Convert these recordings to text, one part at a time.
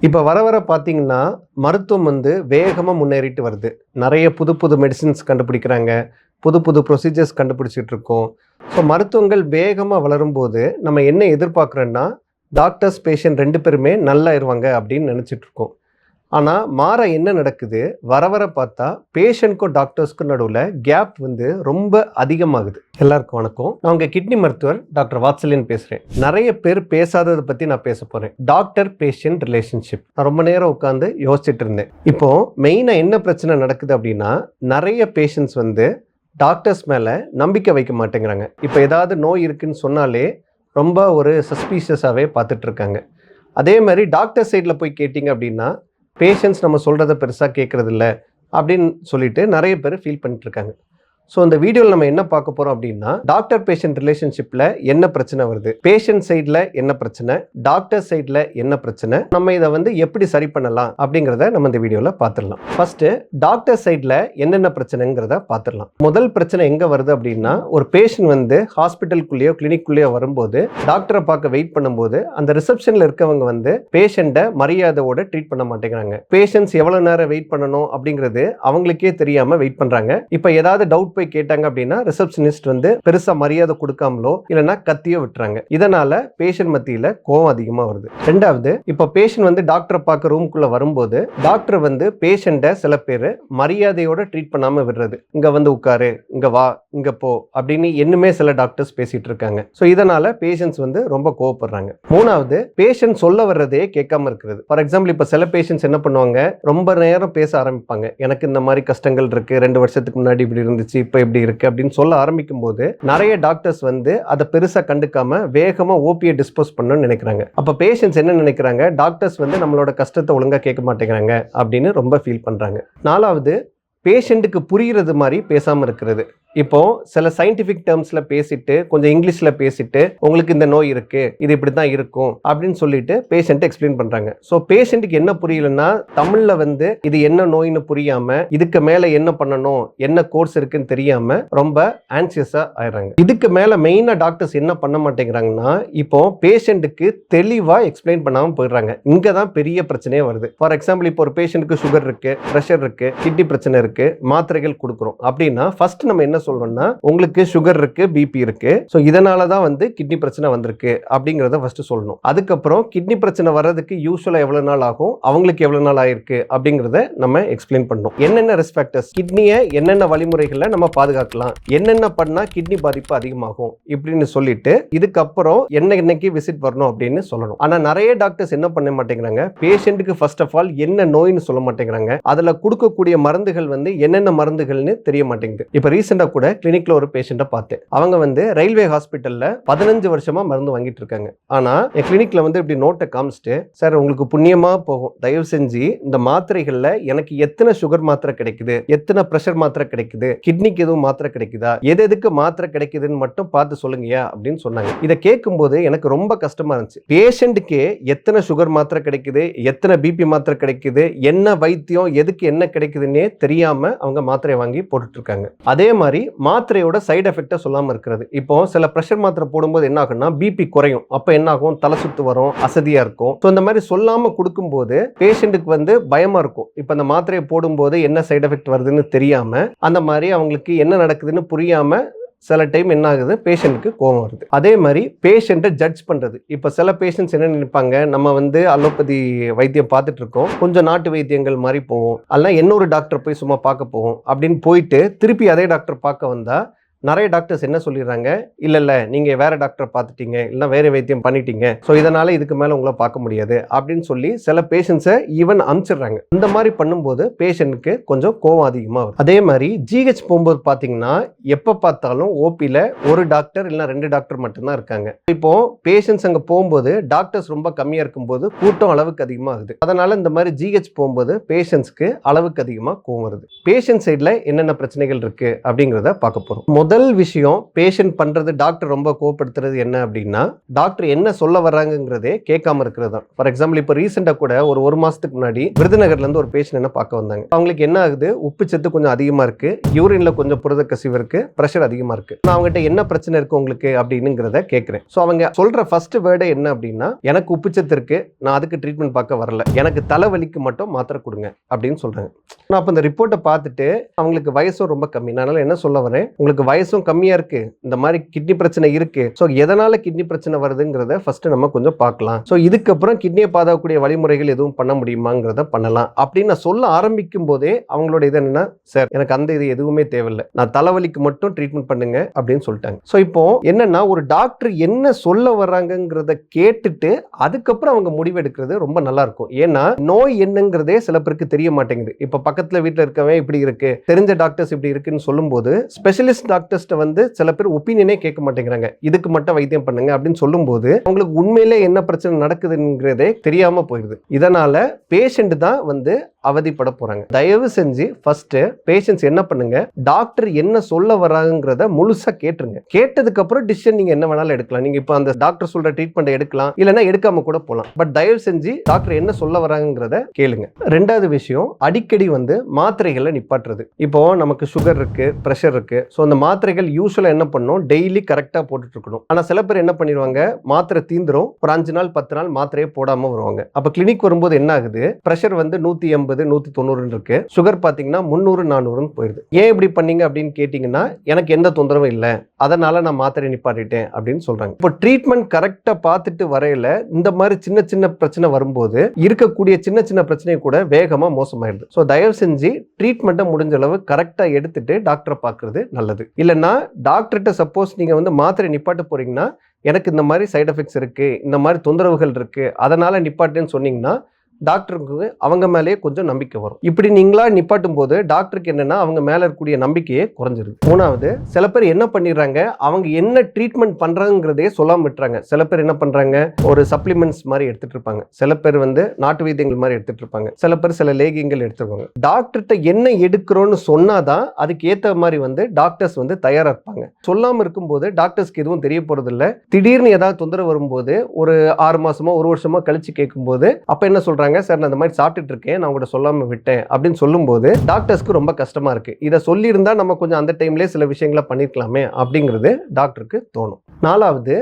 இப்போ வர வர பார்த்தீங்கன்னா, மருத்துவம் வேகமா முன்னேறிட்டு வருது. நெறைய புது புது மெடிசின்ஸ் கண்டுபிடிக்கிறாங்க. புது புது ப்ரொசீஜர்ஸ் கண்டுபிடிச்சிட்டு இருக்கோம். ஸோ மருத்துவங்கள் வேகமா வளரும்போது, நம்ம என்ன எதிர்பார்க்குறோன்னா, டாக்டர்ஸ், பேஷண்ட் 2 பேருமே நல்லாயிருவாங்க அப்படின்னு நெனச்சிட்டு இருக்கோம். ஆனா, மாறா என்ன நடக்குது? வர வர பார்த்தா, பேஷண்ட்க்கும் டாக்டர்ஸ்க்கும் நடுவுல கேப் ரொம்ப அதிகமாகுது. எல்லாருக்கும் வணக்கம். நான் உங்க கிட்னி மருத்துவர் டாக்டர் வாத்சல்யன் பேசுறேன். நெறைய பேர் பேசாதத பத்தி நான் பேசப் போறேன். Doctor patient relationship. நான் ரொம்ப நேரம் உட்கார்ந்து யோசிச்சுட்டு இருந்தேன். இப்போ மெயினா என்ன பிரச்சனை நடக்குது அப்படின்னா, நெறைய பேஷண்ட்ஸ் டாக்டர்ஸ் மேல நம்பிக்கை வைக்க மாட்டேங்கிறாங்க. இப்போ ஏதாவது நோய் இருக்குன்னு சொன்னாலே ரொம்ப ஒரு சஸ்பீஷியஸாவே பார்த்துட்டு இருக்காங்க. அதே மாதிரி டாக்டர் சைடில் போய் கேட்டிங்க அப்படின்னா, பேஷண்ட்ஸ் நம்ம சொல்கிறத பெருசாக கேட்குறதில்ல அப்படின்னு சொல்லிட்டு நிறைய பேர் ஃபீல் பண்ணிட்டு இருக்காங்க. ஸோ இந்த வீடியோவில் நம்ம என்ன பார்க்க போகிறோம் அப்படின்னா, டாக்டர் பேஷண்ட் ரிலேஷன்ஷிப்பில் என்ன பிரச்சனை வருது, பேஷண்ட் சைடில் என்ன பிரச்சனை, டாக்டர் சைடில் என்ன பிரச்சனை, நம்ம இதை எப்படி சரி பண்ணலாம் அப்படிங்கிறத நம்ம இந்த வீடியோவில் பார்த்துடலாம். ஃபர்ஸ்ட்டு டாக்டர் சைடில் என்னென்ன பிரச்சனைங்கிறத பார்த்துடலாம். முதல் பிரச்சனை எங்கே வருது அப்படின்னா, ஒரு பேஷண்ட் ஹாஸ்பிட்டலுக்குள்ளேயோ கிளினிக்குள்ளேயோ வரும்போது டாக்டரை பார்க்க வெயிட் பண்ணும்போது அந்த ரிசப்ஷனில் இருக்கவங்க பேஷண்ட்டை மரியாதையோட ட்ரீட் பண்ண மாட்டேங்கிறாங்க. பேஷண்ட்ஸ் எவ்வளோ நேரம் வெயிட் பண்ணணும் அப்படிங்கிறது அவங்களுக்கே தெரியாமல் வெயிட் பண்ணுறாங்க. இப்போ ஏதாவது டவுட் போய் கேட்டாங்க அப்படின்னா ரிசப்ஷனிஸ்ட் பெருசா மரியாதை கொடுக்காமலோ இல்லைன்னா கத்தியோ விட்டுறாங்க. இதனால பேஷண்ட் மத்தியில கோவம் அதிகமா வருது. ரெண்டாவது, இப்ப பேஷண்ட் டாக்டரை பார்க்க ரூம்குள்ள வரும்போது டாக்டர் பேஷண்ட்டை சில பேர் மரியாதையோட ட்ரீட் பண்ணாம விடுறது. இங்க உட்காரு, இங்க வா, இங்க போ அப்படின்னு என்னமே சில டாக்டர்ஸ் பேசிட்டு இருக்காங்க. ஸோ இதனால பேஷண்ட்ஸ் ரொம்ப கோவப்படுறாங்க. மூணாவது, பேஷண்ட் சொல்ல வர்றதே கேட்காம இருக்கிறது. ஃபார் எக்ஸாம்பிள், இப்ப சில பேஷண்ட்ஸ் என்ன பண்ணுவாங்க, ரொம்ப நேரம் பேச ஆரம்பிப்பாங்க. எனக்கு இந்த மாதிரி கஷ்டங்கள் இருக்கு, 2 வருஷத்துக்கு முன்னாடி இப்படி இருந்துச்சு, இப்போ எப்படி இருக்கு அப்படின்னு சொல்ல ஆரம்பிக்கும் போது நிறைய டாக்டர்ஸ் அதை பெருசா கண்டுக்காம வேகமா ஓபியை டிஸ்போஸ் பண்ணணும்னு நினைக்கிறாங்க. அப்ப பேஷண்ட்ஸ் என்ன நினைக்கிறாங்க, டாக்டர்ஸ் நம்மளோட கஷ்டத்தை ஒழுங்கா கேட்க மாட்டேங்கிறாங்க அப்படின்னு ரொம்ப ஃபீல் பண்றாங்க. நாலாவது, பேஷண்ட்டுக்கு புரிகிறது மாதிரி பேசாம இருக்கிறது. இப்போ சில சயின்டிபிக் டேர்ம்ஸ்ல பேசிட்டு, கொஞ்சம் இங்கிலீஷ்ல பேசிட்டு, உங்களுக்கு இந்த நோய் இருக்கு, இது இப்படித்தான் இருக்கும் அப்படின்னு சொல்லிட்டு பேஷண்ட் எக்ஸ்பிளைன் பண்றாங்க. ஸோ பேஷண்ட்டுக்கு என்ன புரியலன்னா, தமிழ்ல இது என்ன நோய்னு புரியாம, இதுக்கு மேல என்ன பண்ணணும், என்ன கோர்ஸ் இருக்குன்னு தெரியாம ரொம்ப ஆன்சியஸா ஆயிடுறாங்க. இதுக்கு மேல மெயினா டாக்டர்ஸ் என்ன பண்ண மாட்டேங்கிறாங்கன்னா, இப்போ பேஷண்ட்டுக்கு தெளிவா எக்ஸ்பிளைன் பண்ணாம போயிடுறாங்க. இங்கதான் பெரிய பிரச்சனையே வருது. ஃபார் எக்ஸாம்பிள், இப்போ ஒரு பேஷண்ட்டுக்கு சுகர் இருக்கு, பிரஷர் இருக்கு, கிட்னி பிரச்சனை இருக்கு, மாத்திரைகள் கொடுக்கிறோம் அப்படின்னா ஃபர்ஸ்ட் நம்ம என்ன சொல்றோம்னா, உங்களுக்கு சுகர் இருக்கு, பிபி இருக்கு, சோ இதனால தான் கிட்னி பிரச்சனை வந்திருக்கு அப்படிங்கறத ஃபர்ஸ்ட் சொல்லணும். அதுக்கப்புறம் கிட்னி பிரச்சனை வர்றதுக்கு யூசுவலா எவ்வளவு நாள் ஆகும், அவங்களுக்கு எவ்வளவு நாள் ஆயிருக்கு அப்படிங்கறத நம்ம எக்ஸ்பிளைன் பண்ணணும். என்னென்ன ரிஸ்க் ஃபேக்டர்ஸ், கிட்னியை என்னென்ன வழிமுறைகளை நம்ம பாதுகாக்கலாம், என்னென்ன பண்ணா கிட்னி பாதிப்பு அதிகமாகும் இப்படின்னு சொல்லிட்டு இதுக்கப்புறம் என்னைக்கு விசிட் வரணும் அப்படின்னு சொல்லணும். ஆனா நிறைய டாக்டர்ஸ் என்ன பண்ண மாட்டேங்கிறாங்க, பேஷண்ட்டுக்கு ஃபர்ஸ்ட் ஆஃப் ஆல் என்ன நோய்னு சொல்ல மாட்டேங்கிறாங்க. அதுல கொடுக்கக்கூடிய மருந்துகள் என்னென்ன மருந்துகள்னு தெரிய மாட்டேங்குது. இப்ப ரீசெண்டா கூட கிளினிக்ல ஒரு பேஷண்ட பார்த்தேன். அவங்க ரயில்வே ஹாஸ்பிட்டல்ல 15 வருஷமா மருந்து வாங்கிட்டு இருக்காங்க. ஆனா என் கிளினிக்ல இப்படி நோட்டை காமிச்சிட்டு, சார் உங்களுக்கு புண்ணியமா போகும், தயவு செஞ்சு இந்த மாத்திரைகள்ல எனக்கு எத்தனை சுகர் மாத்திரை கிடைக்குது, எத்தனை பிரஷர் மாத்திரை கிடைக்குது, கிட்னிக்கு எதுவும் மாத்திரை கிடைக்குதா, எதுக்கு மாத்திரை கிடைக்குதுன்னு மட்டும் பார்த்து சொல்லுங்கயா அப்படின்னு சொன்னாங்க. இதை கேட்கும்போது எனக்கு ரொம்ப கஷ்டமா இருந்துச்சு. பேஷண்ட்டுக்கு எத்தனை சுகர் மாத்திரை கிடைக்குது, எத்தனை பிபி மாத்திரை கிடைக்குது, என்ன வைத்தியம், எதுக்கு என்ன கிடைக்குதுன்னே தெரியாம அவங்க மாத்திரை வாங்கி போட்டுட்டு இருக்காங்க. அதே மாதிரி மாத்திரையோட சைடு எஃபெக்ட சொல்லாம இருக்கிறது. இப்போ சில பிரஷர் மாத்திரை போடும்போது என்ன ஆகும்னா, பிபி குறையும், அப்ப என்ன ஆகும், தலை சுத்து வரும், அசதியா இருக்கும். இந்த மாதிரி சொல்லாம கொடுக்கும்போது பேஷண்ட்டுக்கு பயமா இருக்கும். இப்ப அந்த மாத்திரையை போடும்போது என்ன சைடு எஃபெக்ட் வருதுன்னு தெரியாம, அந்த மாதிரி அவங்களுக்கு என்ன நடக்குதுன்னு புரியாம சில டைம் என்ன ஆகுது, பேஷண்ட்டுக்கு கோவம் வருது. அதே மாதிரி பேஷண்ட்டை ஜட்ஜ் பண்றது. இப்ப சில பேஷண்ட்ஸ் என்ன நினைப்பாங்க, நம்ம அலோபதி வைத்தியம் பார்த்துட்டு இருக்கோம், கொஞ்சம் நாட்டு வைத்தியங்கள் மாதிரி போவோம், அல்ல இன்னொரு டாக்டர் போய் சும்மா பார்க்க போவோம் அப்படின்னு போயிட்டு திருப்பி அதே டாக்டர் பார்க்க வந்தா நிறைய டாக்டர்ஸ் என்ன சொல்லிடுறாங்க, இல்ல நீங்க வேற டாக்டர் பார்த்துட்டீங்க, இல்ல வேற வைத்தியம் பண்ணிட்டீங்க, சோ இதனால இதுக்கு மேல உங்களை பார்க்க முடியாது அப்படின்னு சொல்லி சில பேஷண்ட்ஸை ஈவன் அனுப்பிச்சிடுறாங்க. இந்த மாதிரி பண்ணும்போது பேஷண்ட்டுக்கு கொஞ்சம் கோவம் அதிகமா வரும். அதே மாதிரி ஜிஹெச் போகும்போது பாத்தீங்கன்னா, எப்ப பார்த்தாலும் ஓபில ஒரு டாக்டர் இல்ல 2 டாக்டர் மட்டும்தான் இருக்காங்க. இப்போ பேஷண்ட்ஸ் அங்க போகும்போது டாக்டர்ஸ் ரொம்ப கம்மியா இருக்கும்போது கூட்டம் அளவுக்கு அதிகமா ஆகுது. அதனால இந்த மாதிரி ஜிஹெச் போகும்போது பேஷண்ட்ஸ்க்கு அளவுக்கு அதிகமா கோவம் வருது. பேஷண்ட் சைட்ல என்னென்ன பிரச்சனைகள் இருக்கு அப்படிங்கிறத பார்க்க போறோம். முதல் விஷயம் பேஷண்ட் பண்றது, டாக்டர் ரொம்ப கோவப்படுத்துறது என்ன அப்படின்னா, டாக்டர் என்ன சொல்ல வர்றாங்கிறதே கேட்காம இருக்கிறது தான். ஃபார் எக்ஸாம்பிள் இப்போ ரீசெண்டா கூட ஒரு மாசத்துக்கு முன்னாடி விருதுநகர்ல இருந்து ஒரு பேஷண்ட் என்ன பார்க்க வந்தாங்க. அவங்களுக்கு என்ன ஆகுது, உப்பு சத்து கொஞ்சம் அதிகமா இருக்கு, யூரின்ல கொஞ்சம் புரத கசிவு இருக்கு, பிரஷர் அதிகமா இருக்கு. நான் அவங்ககிட்ட என்ன பிரச்சனை இருக்கு உங்களுக்கு அப்படின்னுங்கிறத கேட்கிறேன். ஸோ அவங்க சொல்ற ஃபர்ஸ்ட் வேர்டே என்ன அப்படின்னா, எனக்கு உப்புச்சத்து இருக்கு, நான் அதுக்கு ட்ரீட்மெண்ட் பார்க்க வரல, எனக்கு தலைவலிக்கு மட்டும் மாத்திரை கொடுங்க அப்படின்னு சொல்றாங்க. நான் அப்ப இந்த ரிப்போர்ட்டை பார்த்துட்டு அவங்களுக்கு வயசும் ரொம்ப கம்மி, அதனால என்ன சொல்ல வரேன், உங்களுக்கு வயசும் கம்மியா இருக்கு, இந்த மாதிரி கிட்னி பிரச்சனை இருக்கு, ஸோ எதனால கிட்னி பிரச்சனை வருதுங்கிறத ஃபர்ஸ்ட் நம்ம கொஞ்சம் பார்க்கலாம். ஸோ இதுக்கப்புறம் கிட்னியை பாதுகாக்கக்கூடிய வழிமுறைகள் எதுவும் பண்ண முடியுமாங்கிறத பண்ணலாம் அப்படின்னு நான் சொல்ல ஆரம்பிக்கும் போதே அவங்களோட இது என்னன்னா, சார் எனக்கு அந்த இது எதுவுமே தேவையில்லை, நான் தலைவலிக்கு மட்டும் ட்ரீட்மெண்ட் பண்ணுங்க அப்படின்னு சொல்லிட்டாங்க. ஸோ இப்போ என்னன்னா, ஒரு டாக்டர் என்ன சொல்ல வர்றாங்கிறத கேட்டுட்டு அதுக்கப்புறம் அவங்க முடிவெடுக்கிறது ரொம்ப நல்லா இருக்கும். ஏன்னா நோய் என்னங்கிறதே சில பேருக்கு தெரிய மாட்டேங்குது. இப்போ பக்கத்துல வீட்டில் இருக்கவே இப்படி இருக்கு, தெரிஞ்ச டாக்டர்ஸ் இப்படி இருக்குன்னு சொல்லும்போது ஸ்பெஷலிஸ்ட் டாக்டர்ஸ்ட்ட வந்து சில பேர் ஒப்பீனியனே கேட்க மாட்டேங்கிறாங்க, இதுக்கு மட்டும் வைத்தியம் பண்ணுங்க அப்படின்னு சொல்லும்போது அவங்களுக்கு உண்மையிலே என்ன பிரச்சனை நடக்குதுங்கிறதே தெரியாம போயிடுது. இதனால பேஷண்ட் தான் வந்து அவதிப்பட போறாங்க. தயவு செஞ்சு ஃபர்ஸ்ட் பேஷண்ட்ஸ் என்ன பண்ணுங்க, டாக்டர் என்ன சொல்ல வராங்கிறத முழுசா கேட்டுருங்க. கேட்டதுக்கு அப்புறம் டிசிஷன் நீங்க என்ன வேணாலும் எடுக்கலாம். நீங்க இப்போ அந்த டாக்டர் சொல்ற ட்ரீட்மெண்ட் எடுக்கலாம், இல்லைன்னா எடுக்காம கூட போகலாம். பட் தயவு செஞ்சு டாக்டர் என்ன சொல்ல வராங்கிறத கேளுங்க. ரெண்டாவது விஷயம், அடிக்கடி வந்து மாத்திரைகளை நிப்பாட்டுறது. இப்போ நமக்கு சுகர் இருக்கு, பிரஷர் இருக்கு, ஸோ அந்த மாத்திரைகள் யூஸ்வலா என்ன பண்ணும், டெய்லி கரெக்டா போட்டுட்டு இருக்கணும். ஆனா சில பேர் என்ன பண்ணிடுவாங்க, மாத்திரை தீந்துரும், ஒரு 5 நாள் 10 நாள் மாத்திரையே போடாம வருவாங்க. அப்ப கிளினிக் வரும்போது என்ன ஆகுது, பிரஷர் வந்து 180 190 இருக்கு, சுகர் பாத்தீங்கன்னா 300 400 போயிருது. ஏன் இப்படி பண்ணீங்க அப்படின்னு கேட்டீங்கன்னா, எனக்கு எந்த தொந்தரவும் இல்லை, அதனால நான் மாத்திரை நிப்பாட்டிட்டேன் அப்படின்னு சொல்றாங்க. இப்போ ட்ரீட்மெண்ட் கரெக்டா பார்த்துட்டு வரையில இந்த மாதிரி சின்ன சின்ன பிரச்சனை வரும்போது இருக்கக்கூடிய சின்ன சின்ன பிரச்சனை கூட வேகமா மோசமாயிருது. ஸோ தயவு செஞ்சு ட்ரீட்மெண்ட்டை முடிஞ்ச அளவு கரெக்டா எடுத்துட்டு டாக்டரை பார்க்கறது நல்லது. இல்லைன்னா டாக்டர்கிட்ட சப்போஸ் நீங்க வந்து மாத்திரை நிப்பாட்ட போறீங்கன்னா, எனக்கு இந்த மாதிரி சைடு எஃபெக்ட்ஸ் இருக்கு, இந்த மாதிரி தொந்தரவுகள் இருக்கு, அதனால நிப்பாட்டுன்னு சொன்னீங்கன்னா டாக்டருக்கு அவங்க மேலேயே கொஞ்சம் நம்பிக்கை வரும். இப்படி நீங்களா நிப்பாட்டும் போது டாக்டருக்கு என்னன்னா, அவங்க மேல இருக்கக்கூடிய நம்பிக்கையே குறைஞ்சிருது. மூணாவது, சில பேர் என்ன பண்ணிடுறாங்க, அவங்க என்ன ட்ரீட்மெண்ட் பண்றாங்கிறதே சொல்லாம விட்டுறாங்க. சில பேர் என்ன பண்றாங்க, ஒரு சப்ளிமெண்ட்ஸ் மாதிரி எடுத்துட்டு இருப்பாங்க, சில பேர் வந்து நாட்டு வைத்தியங்கள் மாதிரி எடுத்துட்டு இருப்பாங்க, சில பேர் சில லேகியங்கள் எடுத்துருவாங்க. டாக்டர்கிட்ட என்ன எடுக்கிறோன்னு சொன்னாதான் அதுக்கு ஏற்ற மாதிரி வந்து டாக்டர்ஸ் வந்து தயாரா இருப்பாங்க. சொல்லாம இருக்கும்போது டாக்டர்ஸ்க்கு எதுவும் தெரிய போறது இல்லை. திடீர்னு ஏதாவது தொந்தரவு வரும்போது ஒரு 6 மாசமோ 1 வருஷமோ கழிச்சு கேட்கும்போது அப்ப என்ன சொல்றாங்க, சார் நான் இந்த மாதிரி சாப்பிட்டுட்டு இருக்கேன், நான் உங்கள்கிட்ட சொல்லாம விட்டேன் அப்படின்னு சொல்லும்போது டாக்டர்ஸ்க்கு ரொம்ப கஷ்டமா இருக்கு. இதை சொல்லியிருந்தா நம்ம கொஞ்சம் அந்த டைம்லேயே சில விஷயங்களை பண்ணிருக்கலாமே அப்படிங்கிறது டாக்டருக்கு தோணும். நாலாவது,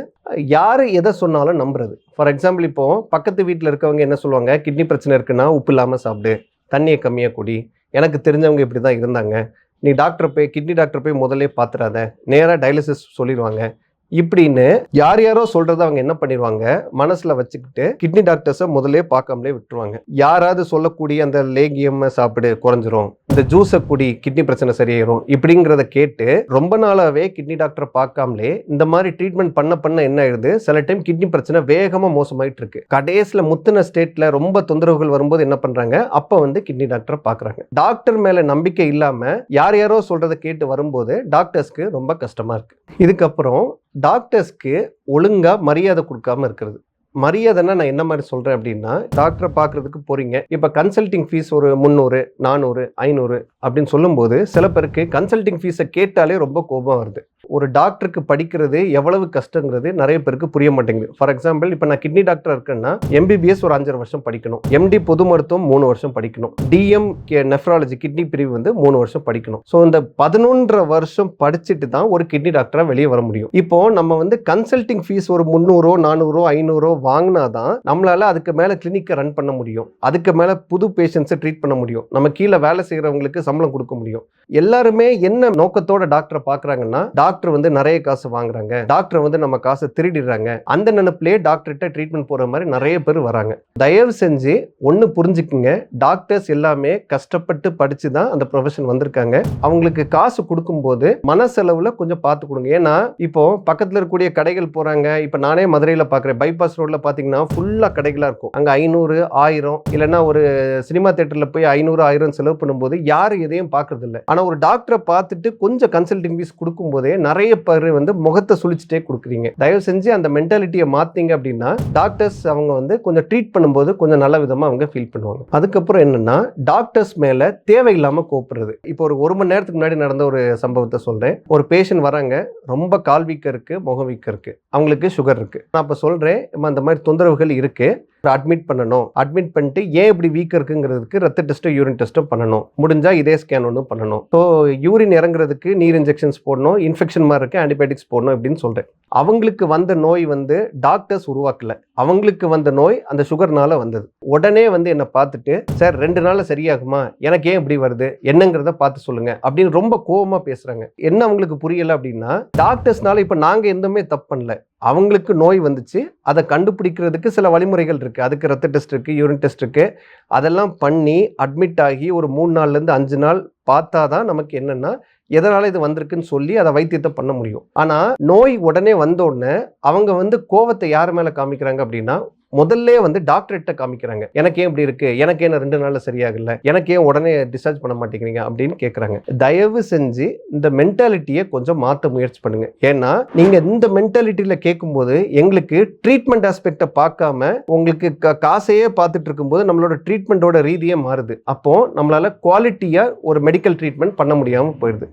யாரு எதை சொன்னாலும் நம்புறது. ஃபார் எக்ஸாம்பிள், இப்போ பக்கத்து வீட்டில் இருக்கவங்க என்ன சொல்லுவாங்க, கிட்னி பிரச்சனை இருக்குன்னா உப்பு இல்லாமல் சாப்பிடு, தண்ணியை கம்மியாக குடி, எனக்கு தெரிஞ்சவங்க இப்படி தான் இருந்தாங்க, நீ டாக்டர் போய் கிட்னி டாக்டர் போய் முதல்ல பார்த்துறாத, நேராக டயாலிசிஸ் சொல்லிடுவாங்க இப்படின்னு யார் யாரோ சொல்றதை அவங்க என்ன பண்ணிடுவாங்க, மனசுல வச்சுக்கிட்டு கிட்னி டாக்டர்ஸை முதல்ல பார்க்காமலே விட்டுருவாங்க. யாராவது சொல்லக்கூடிய அந்த லேகியம் சாப்பிடு குறைஞ்சிரும், இந்த ஜூஸை குடி கிட்னி பிரச்சனை சரியாயிரும் இப்படிங்கிறத கேட்டு ரொம்ப நாளாவே கிட்னி டாக்டரை பார்க்காமலே இந்த மாதிரி ட்ரீட்மெண்ட் பண்ண என்ன ஆயிடுது, சில டைம் கிட்னி பிரச்சனை வேகமா மோசமாயிட்டு இருக்கு. கடைசியில முத்தின ஸ்டேட்ல ரொம்ப தொந்தரவுகள் வரும்போது என்ன பண்றாங்க, அப்ப வந்து கிட்னி டாக்டரை பார்க்கறாங்க. டாக்டர் மேல நம்பிக்கை இல்லாம யார் யாரோ சொல்றதை கேட்டு வரும்போது டாக்டர்ஸ்க்கு ரொம்ப கஷ்டமா இருக்கு. இதுக்கப்புறம் டாக்டர்ஸ்க்கு ஒழுங்கா மரியாதை கொடுக்காம இருக்கிறது. மரியாதைன்னா நான் என்ன மாதிரி சொல்றேன் அப்படின்னா, டாக்டரை பார்க்கறதுக்கு போறீங்க, இப்ப கன்சல்டிங் ஃபீஸ் ஒரு 300 400 500 அப்படின்னு சொல்லும்போது சில பேருக்கு கன்சல்டிங் ஃபீஸை கேட்டாலே ரொம்ப கோபம் வருது. ஒரு டாக்டருக்கு படிக்கிறது எவ்வளவு கஷ்டங்கிறது நிறைய பேருக்கு புரிய மாட்டேங்குது. ஃபார் எக்ஸாம்பிள், இப்போ நான் கிட்னி டாக்டர் இருக்கேன்னா எம்பிபிஎஸ் ஒரு 5 வருஷம் படிக்கணும், எம்டி பொது மருத்துவம் 3 வருஷம் படிக்கணும், டிஎம் நெஃப்ராலஜி கிட்னி பிரிவு வந்து 3 வருஷம் படிக்கணும். ஸோ இந்த 11.5 வருஷம் படிச்சுட்டு தான் ஒரு கிட்னி டாக்டரா வெளியே வர முடியும். இப்போ நம்ம வந்து கன்சல்டிங் ஃபீஸ் ஒரு 300 400 500 வாங்கினாதான் நம்மளால அதுக்கு மேல கிளினிக்கை ரன் பண்ண முடியும், அதுக்கு மேல புது பேஷண்ட்ஸை ட்ரீட் பண்ண முடியும், நம்ம கீழே வேலை செய்யறவங்களுக்கு சம்பளம் கொடுக்க முடியும். எல்லாருமே என்ன நோக்கத்தோட டாக்டரை பார்க்கறாங்கன்னா, டாக்டர் வந்து நிறைய காசு வாங்குறாங்க, டாக்டர் வந்து நம்ம காசை திருடிடுறாங்க, அந்த நினைப்பிலே டாக்டர்கிட்ட ட்ரீட்மெண்ட் போற மாதிரி நிறைய பேர் வராங்க. தயவு செஞ்சு ஒன்னு புரிஞ்சுக்குங்க, டாக்டர்ஸ் எல்லாமே கஷ்டப்பட்டு படிச்சு தான் அந்த ப்ரொஃபஷன் வந்திருக்காங்க. அவங்களுக்கு காசு கொடுக்கும்போது மனசெலவுல கொஞ்சம் பார்த்து கொடுங்க. ஏன்னா இப்போ பக்கத்துல இருக்கக்கூடிய கடைகள் போறாங்க, இப்ப நானே மதுரையில பாக்குறேன், பைபாஸ் ரோட்ல பாத்தீங்கன்னா ஃபுல்லா கடைகளா இருக்கும். அங்க 500 1000 இல்லைன்னா ஒரு சினிமா தியேட்டர்ல போய் 500 1000 செலவு பண்ணும்போது யாரும் எதையும் பாக்குறது இல்லை. ஆனா ஒரு டாக்டரை பார்த்துட்டு கொஞ்சம் கன்சல்டிங் ஃபீஸ் கொடுக்கும் போதே நிறைய பேர் வந்து முகத்தை சுழிச்சிட்டே கொடுக்குறீங்க. தயவு செஞ்சு அந்த மென்டாலிட்டியை மாற்றிங்க அப்படின்னா டாக்டர்ஸ் அவங்க வந்து கொஞ்சம் ட்ரீட் பண்ணும்போது கொஞ்சம் நல்ல விதமாக அவங்க ஃபீல் பண்ணுவாங்க. அதுக்கப்புறம் என்னன்னா, டாக்டர்ஸ் மேலே தேவையில்லாமல் கோப்புறது. இப்போ ஒரு மணி நேரத்துக்கு முன்னாடி நடந்த ஒரு சம்பவத்தை சொல்கிறேன். ஒரு பேஷண்ட் வராங்க, ரொம்ப கால் வீக்கம் இருக்குது, முகம் வீக்கம் இருக்குது, அவங்களுக்கு சுகர் இருக்குது. நான் இப்போ சொல்கிறேன், அந்த மாதிரி தொந்தரவுகள் இருக்குது, அட்மிட் பண்ணணும். அட்மிட் பண்ணிட்டு ஏன் இப்படி வீக் இருக்குங்கிறதுக்கு ரத்த டெஸ்ட்டும் யூரின் டெஸ்ட்டும் பண்ணணும். முடிஞ்சா இதே ஸ்கேன் ஒன்றும் பண்ணணும். ஸோ யூரின் இறங்குறதுக்கு நீர் இன்ஜெக்ஷன்ஸ் போடணும், இன்ஃபெக்ஷன் மாதிரி இருக்கு, ஆன்டிபயோட்டிக்ஸ் போடணும் அப்படின்னு சொல்கிறேன். அவங்களுக்கு வந்த நோய் வந்து டாக்டர்ஸ் உருவாக்கல. அவங்களுக்கு வந்த நோய் அந்த சுகர்னால வந்தது. உடனே வந்து என்னை பார்த்துட்டு, சார் 2 நாள்ல சரியாகுமா, எனக்கு ஏன் இப்படி வருது, என்னங்கிறத பார்த்து சொல்லுங்க அப்படின்னு ரொம்ப கோவமா பேசுறாங்க. என்ன அவங்களுக்கு புரியல அப்படின்னா, டாக்டர்ஸ்னால இப்போ நாங்கள் எதுவுமே தப்பு பண்ணல, அவங்களுக்கு நோய் வந்துச்சு, அதை கண்டுபிடிக்கிறதுக்கு சில வழிமுறைகள் இருக்குது. அதுக்கு ரத்த டெஸ்ட் இருக்குது, யூரின் டெஸ்ட் இருக்குது. அதெல்லாம் பண்ணி அட்மிட் ஆகி ஒரு 3 நாள்லேருந்து 5 நாள் பார்த்தா தான் நமக்கு என்னென்னா எதனால் இது வந்திருக்குன்னு சொல்லி அதை வைத்தியத்தை பண்ண முடியும். ஆனால் நோய் உடனே வந்த உடனே அவங்க வந்து கோவத்தை யார் மேலே காமிக்கிறாங்க அப்படின்னா, முதல்ல வந்து டாக்டர்கிட்ட காமிக்கிறாங்க. எனக்கு ஏன் இப்படி இருக்கு, எனக்கு ஏன் 2 நாள்ல சரியாகல, எனக்கு ஏன் உடனே டிஸ்சார்ஜ் பண்ண மாட்டேங்கிறீங்க அப்படின்னு கேட்குறாங்க. தயவு செஞ்சு இந்த மென்டாலிட்டியை கொஞ்சம் மாற்ற முயற்சி பண்ணுங்க. ஏன்னா நீங்க இந்த மென்டாலிட்டியில கேட்கும்போது எங்களுக்கு ட்ரீட்மெண்ட் ஆஸ்பெக்டை பார்க்காம உங்களுக்கு காசையே பார்த்துட்டு இருக்கும்போது நம்மளோட ட்ரீட்மெண்ட்டோட ரீதியே மாறுது. அப்போ நம்மளால குவாலிட்டியா ஒரு மெடிக்கல் ட்ரீட்மெண்ட் பண்ண முடியாமல் போயிடுது.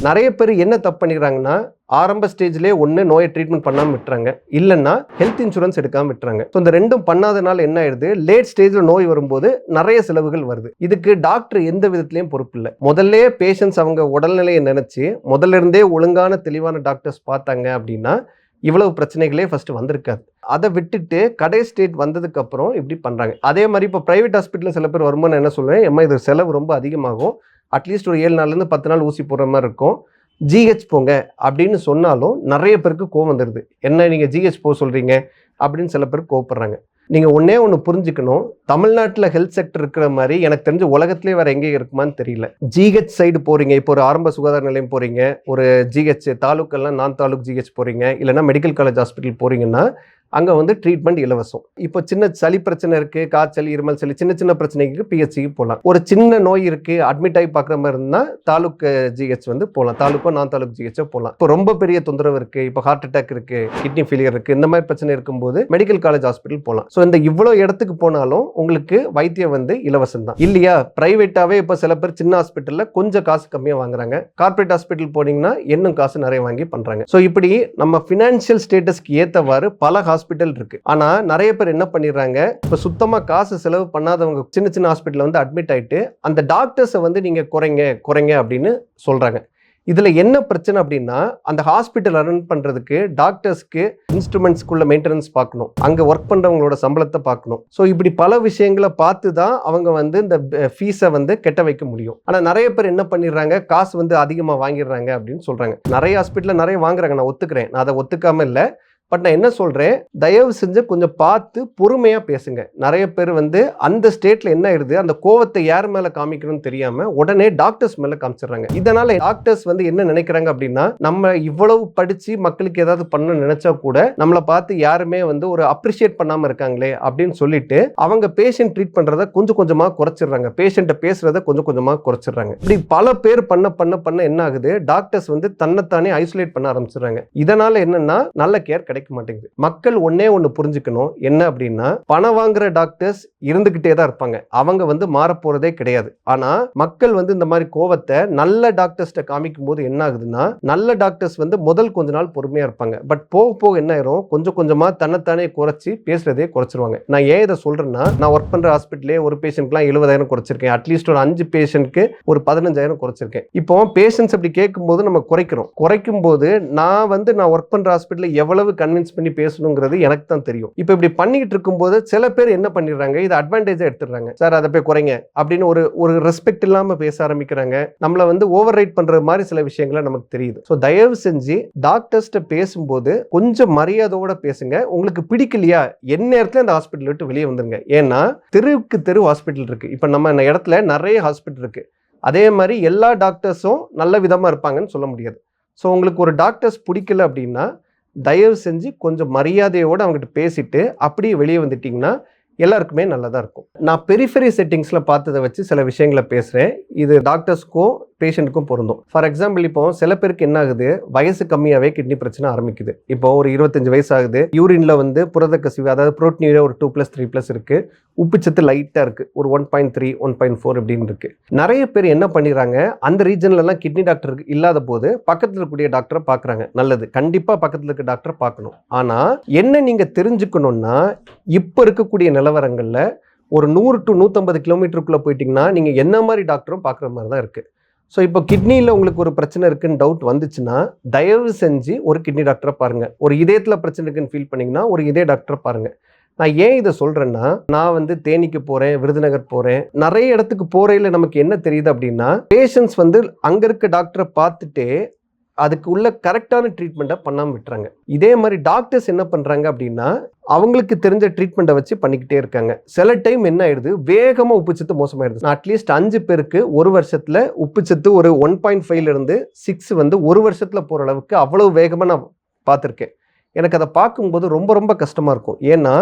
நிறைய பேர் என்ன தப்பு பண்ணிடுறாங்கன்னா, ஆரம்ப ஸ்டேஜ்லேயே ஒன்று நோயை ட்ரீட்மெண்ட் பண்ணாமல் விட்டுறாங்க, இல்லைன்னா ஹெல்த் இன்சூரன்ஸ் எடுக்காமல் விட்டுறாங்க. ஸோ இந்த ரெண்டும் பண்ணாதனால என்ன ஆயிடுது, லேட் ஸ்டேஜில் நோய் வரும்போது நிறைய செலவுகள் வருது. இதுக்கு டாக்டர் எந்த விதத்துலையும் பொறுப்பு இல்லை. முதல்ல பேஷண்ட்ஸ் அவங்க உடல்நிலையை நினச்சி முதல்ல இருந்தே ஒழுங்கான தெளிவான டாக்டர்ஸ் பார்த்தாங்க அப்படின்னா இவ்வளவு பிரச்சனைகளே ஃபர்ஸ்ட் வந்திருக்காது. அதை விட்டுட்டு கடை ஸ்டேட் வந்ததுக்கு அப்புறம் இப்படி பண்றாங்க. அதே மாதிரி இப்போ பிரைவேட் ஹாஸ்பிட்டலில் சில பேர் வரும்போது என்ன சொல்லுவேன், ஏமா இது செலவு ரொம்ப அதிகமாகும், அட்லீஸ்ட் ஒரு 7 நாள்லேருந்து 10 நாள் ஊசி போடுற மாதிரி இருக்கும், ஜிஹெச் போங்க அப்படின்னு சொன்னாலும் நிறைய பேருக்கு கோவம் வந்துடுது. என்ன நீங்கள் ஜிஹெச் போக சொல்கிறீங்க அப்படின்னு சில பேர் கோவப்படுறாங்க. நீங்கள் ஒன்று புரிஞ்சுக்கணும், தமிழ்நாட்டில் ஹெல்த் செக்டர் இருக்கிற மாதிரி எனக்கு தெரிஞ்ச உலகத்திலே வேறு எங்கே இருக்குமான்னு தெரியல. ஜிஹெச் சைடு போகிறீங்க, இப்போ ஒரு ஆரம்ப சுகாதார நிலையம் போகிறீங்க, ஒரு ஜிஹெச் தாலுக்கெல்லாம் நான் தாலுக் ஜிஹெச் போகிறீங்க, இல்லைனா மெடிக்கல் காலேஜ் ஹாஸ்பிட்டல் போகிறீங்கன்னா அங்கே வந்து ட்ரீட்மெண்ட் இலவசம். இப்போ சின்ன சளி பிரச்சனை இருக்குது, காய்ச்சல், இருமல், சளி, சின்ன சின்ன பிரச்சனைக்கு பிஹெச்சிக்கு போகலாம். ஒரு சின்ன நோய் இருக்குது, அட்மிட் ஆகி பார்க்குற மாதிரி இருந்தால் தாலுக் ஜிஹெச் வந்து போகலாம், தாலுக்கோ நான் தாலுக் ஜிஹெச்சோ போகலாம். இப்போ ரொம்ப பெரிய தொந்தரவு இருக்குது, இப்போ ஹார்ட் அட்டாக் இருக்குது, கிட்னி ஃபெயிலியர் இருக்குது, இந்த மாதிரி பிரச்சனை இருக்கும்போது மெடிக்கல் காலேஜ் ஹாஸ்பிட்டல் போகலாம். ஸோ இந்த இவ்வளோ இடத்துக்கு போனாலும் உங்களுக்கு வைத்தியம் வந்து இலவசம் தான் இல்லையா. ப்ரைவேட்டாகவே இப்போ சில பேர் சின்ன ஹாஸ்பிட்டலில் கொஞ்சம் காசு கம்மியாக வாங்குறாங்க, கார்பரேட் ஹாஸ்பிட்டல் போனீங்கன்னா இன்னும் காசு நிறைய வாங்கி பண்ணுறாங்க. ஸோ இப்படி நம்ம ஃபினான்ஷியல் ஸ்டேட்டஸ்க்கு ஏற்றவாறு பல ஹாஸ்பிட்டல் இருக்கு. ஆனா நிறைய பேர் என்ன பண்ணிடுறாங்க, இப்ப சுத்தமா காசு செலவு பண்ணாதவங்க சின்ன சின்ன ஹாஸ்பிட்டல் வந்து அட்மிட் ஆயிட்டு அந்த டாக்டர்ஸை வந்து நீங்க குறைங்க அப்படின்னு சொல்றாங்க. இதுல என்ன பிரச்சனை அப்படின்னா, அந்த ஹாஸ்பிட்டல் ரன் பண்றதுக்கு டாக்டர்ஸ்க்கு இன்ஸ்ட்ருமெண்ட்ஸ்க்குள்ள மெயின்டெனன்ஸ் பார்க்கணும், அங்க ஒர்க் பண்றவங்களோட சம்பளத்தை பார்க்கணும். ஸோ இப்படி பல விஷயங்களை பார்த்து தான் அவங்க வந்து இந்த ஃபீஸை வந்து கெட்ட வைக்க முடியும். ஆனா நிறைய பேர் என்ன பண்ணிடுறாங்க, காசு வந்து அதிகமா வாங்கிடுறாங்க அப்படின்னு சொல்றாங்க. நிறைய ஹாஸ்பிட்டல்ல நிறைய வாங்குறாங்க, நான் ஒத்துக்கிறேன், நான் அதை ஒத்துக்காம இல்லை. பட் நான் என்ன சொல்கிறேன், தயவு செஞ்சு கொஞ்சம் பார்த்து பொறுமையாக பேசுங்க. நிறைய பேர் வந்து அந்த ஸ்டேட்டில் என்ன ஆயிடுது, அந்த கோவத்தை யார் மேலே காமிக்கணும்னு தெரியாமல் உடனே டாக்டர்ஸ் மேலே காமிச்சிடுறாங்க. இதனால் டாக்டர்ஸ் வந்து என்ன நினைக்கிறாங்க அப்படின்னா, நம்ம இவ்வளவு படித்து மக்களுக்கு ஏதாவது பண்ண நினைச்சா கூட நம்மளை பார்த்து யாருமே வந்து ஒரு அப்ரிஷியேட் பண்ணாமல் இருக்காங்களே அப்படின்னு சொல்லிட்டு அவங்க பேஷண்ட் ட்ரீட் பண்ணுறதை கொஞ்சம் கொஞ்சமாக குறைச்சிடுறாங்க, பேஷண்ட்டை பேசுகிறத கொஞ்சம் கொஞ்சமாக குறைச்சிடுறாங்க. இப்படி பல பேர் பண்ண என்ன ஆகுது, டாக்டர்ஸ் வந்து தன்னைத்தானே ஐசோலேட் பண்ண ஆரம்பிச்சிடுறாங்க. இதனால் என்னன்னா நல்ல கேர் கிடைக்க மாட்டேங்குது. மக்கள் ஒண்ணு புரிஞ்சுக்கணும், என்ன அப்படின்னா, பணம் வாங்குற டாக்டர்ஸ் இருந்துகிட்டே தான் இருப்பாங்க, அவங்க வந்து மாற போறதே கிடையாது. ஆனா மக்கள் வந்து இந்த மாதிரி கோவத்தை நல்ல டாக்டர்ஸ்ட காமிக்கும் போது என்ன ஆகுதுன்னா, நல்ல டாக்டர்ஸ் வந்து முதல் கொஞ்ச நாள் பொறுமையா இருப்பாங்க. பட் போக போக என்ன ஆயிரும், கொஞ்சம் கொஞ்சமா தன்னைத்தானே குறைச்சி பேசுறதே குறைச்சிருவாங்க. நான் ஏன் இதை சொல்றேன்னா, நான் ஒர்க் பண்ற ஹாஸ்பிட்டலே ஒரு பேஷண்ட்லாம் 70,000 குறைச்சிருக்கேன், அட்லீஸ்ட் ஒரு 5 பேஷண்ட்க்கு ஒரு 15,000 குறைச்சிருக்கேன். இப்போ பேஷண்ட்ஸ் அப்படி கேட்கும் போது நம்ம குறைக்கும் போது நான் ஒர்க் பண்ற ஹாஸ்பிட்டல் எவ்வளவு கன்வின்ஸ் பண்ணி பேசணுங்கிறது எனக்கு தான் தெரியும். இப்போ இப்படி பண்ணிட்டு இருக்கும்போது சில பேர் என்ன பண்ணிடுறாங்க, இது அட்வான்டேஜா எடுத்துடுறாங்க. சார் அதை போய் குறைங்க அப்படின்னு ஒரு ரெஸ்பெக்ட் இல்லாம பேச ஆரம்பிக்கிறாங்க. நம்மள வந்து ஓவர் ரைட் பண்ற மாதிரி சில விஷயங்களை நமக்கு தெரியுது. ஸோ தயவு செஞ்சு டாக்டர்ஸ்ட பேசும்போது கொஞ்சம் மரியாதையோட பேசுங்க. உங்களுக்கு பிடிக்கலையா என் நேரத்தில் அந்த ஹாஸ்பிட்டல் விட்டு வெளியே வந்துருங்க. ஏன்னா தெருவுக்கு தெரு ஹாஸ்பிட்டல் இருக்கு. இப்போ நம்ம இடத்துல நிறைய ஹாஸ்பிட்டல் இருக்கு. அதே மாதிரி எல்லா டாக்டர்ஸும் நல்ல விதமா இருப்பாங்கன்னு சொல்ல முடியாது. ஸோ உங்களுக்கு ஒரு டாக்டர்ஸ் பிடிக்கல அப்படின்னா தயவு செஞ்சு கொஞ்சம் மரியாதையோடு அவங்ககிட்ட பேசிட்டு அப்படியே வெளியே வந்துட்டிங்கன்னா எல்லாருக்குமே நல்லதாக இருக்கும். நான் பெரிஃபெரி செட்டிங்ஸில் பார்த்ததை வச்சு சில விஷயங்களை பேசுகிறேன். இது டாக்டர்ஸ்க்கும் பேஷண்ட்டுக்கும் பொருந்தும். ஃபார் எக்ஸாம்பிள் இப்போ சில பேருக்கு என்ன ஆகுது, வயசு கம்மியாகவே கிட்னி பிரச்சனை ஆரம்பிக்குது. இப்போ ஒரு 25 வயசு ஆகுது, யூரின்ல வந்து புரத கசிவு, அதாவது புரோட்டீனியா ஒரு 2+3+ இருக்கு, உப்புச்சத்து லைட்டாக இருக்கு, ஒரு 1.3 1.4 இப்படின்னு இருக்கு. நிறைய பேர் என்ன பண்ணிடுறாங்க, அந்த ரீஜன்லலாம் கிட்னி டாக்டர் இல்லாத போது பக்கத்தில் இருக்கக்கூடிய டாக்டரை பார்க்குறாங்க. நல்லது, கண்டிப்பாக பக்கத்தில் இருக்க டாக்டரை பார்க்கணும். ஆனால் என்ன நீங்கள் தெரிஞ்சுக்கணும்னா, இப்போ இருக்கக்கூடிய நிலவரங்களில் ஒரு 100 to 150 கிலோமீட்டருக்குள்ளே போயிட்டீங்கன்னா நீங்கள் என்ன மாதிரி டாக்டரும் பார்க்குற மாதிரி தான் இருக்குது. ஸோ இப்போ கிட்னியில் உங்களுக்கு ஒரு பிரச்சனை இருக்குன்னு டவுட் வந்துச்சுன்னா தயவு செஞ்சு ஒரு கிட்னி டாக்டரை பாருங்கள். ஒரு இதயத்தில் பிரச்சனை இருக்குன்னு ஃபீல் பண்ணிங்கன்னா ஒரு இதய டாக்டரை பாருங்கள். நான் ஏன் இதை சொல்கிறேன்னா, நான் வந்து தேனிக்கு போகிறேன், விருதுநகர் போகிறேன், நிறைய இடத்துக்கு போகிறதில் நமக்கு என்ன தெரியுது அப்படின்னா, பேஷண்ட்ஸ் வந்து அங்கே இருக்க டாக்டரை பார்த்துட்டே அதுக்கு உள்ள கரெக்டான ட்ரீட்மெண்ட்டை பண்ணாமல் விட்டுறாங்க. இதே மாதிரி டாக்டர்ஸ் என்ன பண்ணுறாங்க அப்படின்னா, அவங்களுக்கு தெரிஞ்ச ட்ரீட்மெண்ட்டை வச்சு பண்ணிக்கிட்டே இருக்காங்க. சில டைம் என்ன ஆயிடுது, வேகமாக உப்புச்சத்து மோசமாயிடுது. நான் அட்லீஸ்ட் 5 பேருக்கு ஒரு வருஷத்தில் உப்புச்சத்து ஒரு 1.5 6 வந்து ஒரு வருஷத்தில் போகிற அளவுக்கு அவ்வளோ வேகமாக நான் பார்த்துருக்கேன். எனக்கு அதை பார்க்கும்போது ரொம்ப ரொம்ப கஷ்டமாக இருக்கும். ஏன்னா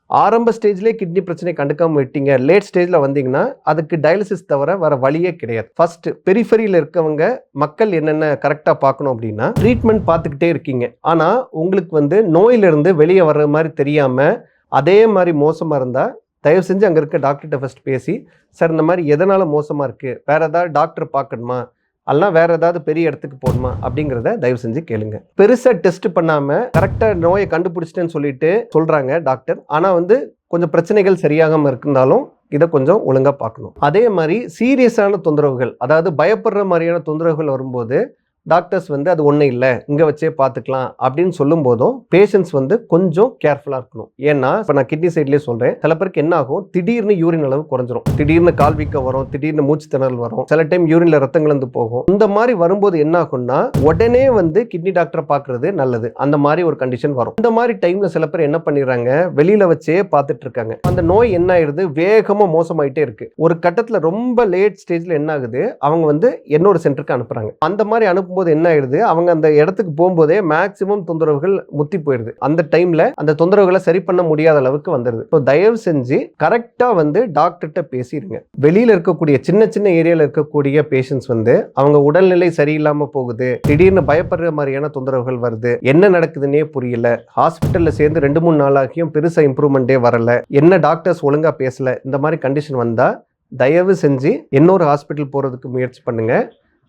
ஆரம்ப ஸ்டேஜ்லேயே கிட்னி பிரச்சனை கண்டுக்காமல் விட்டீங்க, லேட் ஸ்டேஜில் வந்தீங்கன்னா அதுக்கு டயாலிசிஸ் தவிர வர வழியே கிடையாது. ஃபர்ஸ்ட் பெரிஃபரியில் இருக்கவங்க மக்கள் என்னென்ன கரெக்டாக பார்க்கணும் அப்படின்னா, ட்ரீட்மெண்ட் பார்த்துக்கிட்டே இருக்கீங்க, ஆனால் உங்களுக்கு வந்து நோயிலிருந்து வெளியே வர்ற மாதிரி தெரியாமல் அதே மாதிரி மோசமாக இருந்தால் தயவு செஞ்சு அங்கே இருக்க டாக்டர்கிட்ட ஃபஸ்ட் பேசி, சார் இந்த மாதிரி எதனால் மோசமாக இருக்குது, வேறு ஏதாவது டாக்டர் பார்க்கணுமா, அல்லனா வேறு ஏதாவது பெரிய இடத்துக்கு போகணுமா அப்படிங்கிறத தயவு செஞ்சு கேளுங்க. பெருசாக டெஸ்ட் பண்ணாமல் கரெக்டாக நோயை கண்டுபிடிச்சிட்டேன்னு சொல்லிட்டு சொல்கிறாங்க டாக்டர், ஆனால் வந்து கொஞ்சம் பிரச்சனைகள் சரியாகாமல் இருந்தாலும் இதை கொஞ்சம் ஒழுங்காக பார்க்கணும். அதே மாதிரி சீரியஸான தொந்தரவுகள், அதாவது பயப்படுற மாதிரியான தொந்தரவுகள் வரும்போது டாக்டர்ஸ் வந்து அது ஒன்றும் இல்லை, இங்கே வச்சே பார்த்துக்கலாம் அப்படின்னு சொல்லும் போதும் பேஷண்ட்ஸ் வந்து கொஞ்சம் கேர்ஃபுல்லாக இருக்கணும். ஏன்னா இப்போ நான் கிட்னி சைட்லேயே சொல்கிறேன், சில பேருக்கு என்ன ஆகும், திடீர்னு யூரின் அளவு குறைஞ்சிரும், திடீர்னு கால் வீக்கம் வரும், திடீர்னு மூச்சு திணறல் வரும், சில டைம் யூரின்ல ரத்தம் கலந்து போகும். இந்த மாதிரி வரும்போது என்ன ஆகும்னா உடனே வந்து கிட்னி டாக்டரை பார்க்கறது நல்லது. அந்த மாதிரி ஒரு கண்டிஷன் வரும். இந்த மாதிரி டைம்ல சில பேர் என்ன பண்ணிடுறாங்க, வெளியில வச்சே பார்த்துட்டு இருக்காங்க. அந்த நோய் என்ன ஆயிடுது, வேகமாக மோசமாயிட்டே இருக்கு. ஒரு கட்டத்தில் ரொம்ப லேட் ஸ்டேஜில் என்ன ஆகுது, அவங்க வந்து இன்னொரு சென்டருக்கு அனுப்புறாங்க. அந்த மாதிரி அனுப்பும்போது என்ன ஆயிடுது, அவங்க அந்த இடத்துக்கு போகும்போதே மேக்சிமம் தொந்தரவுகள் முத்தி போயிடுது. அந்த டைம்ல அந்த தொந்தரவுகளை சரி பண்ண முடியாத அளவுக்கு வந்துடுது. ஸோ தயவு செஞ்சு கரெக்டா வந்து டாக்டர்கிட்ட பேசிடுங்க. வெளியில இருக்கக்கூடிய சின்ன சின்ன ஏரியால இருக்கக்கூடிய பேஷண்ட்ஸ் வந்து அவங்க உடல்நிலை சரியில்லாம போகுது, திடீர்னு பயப்படுற மாதிரியான தொந்தரவுகள் வருது, என்ன நடக்குதுன்னே புரியல, ஹாஸ்பிட்டல்ல சேர்ந்து 2-3 நாளாகியும் பெருசா இம்ப்ரூவ்மெண்டே வரல, என்ன டாக்டர்ஸ் ஒழுங்கா பேசல, இந்த மாதிரி கண்டிஷன் வந்தா தயவு செஞ்சு இன்னொரு ஹாஸ்பிட்டல் போறதுக்கு முயற்சி பண்ணுங்க.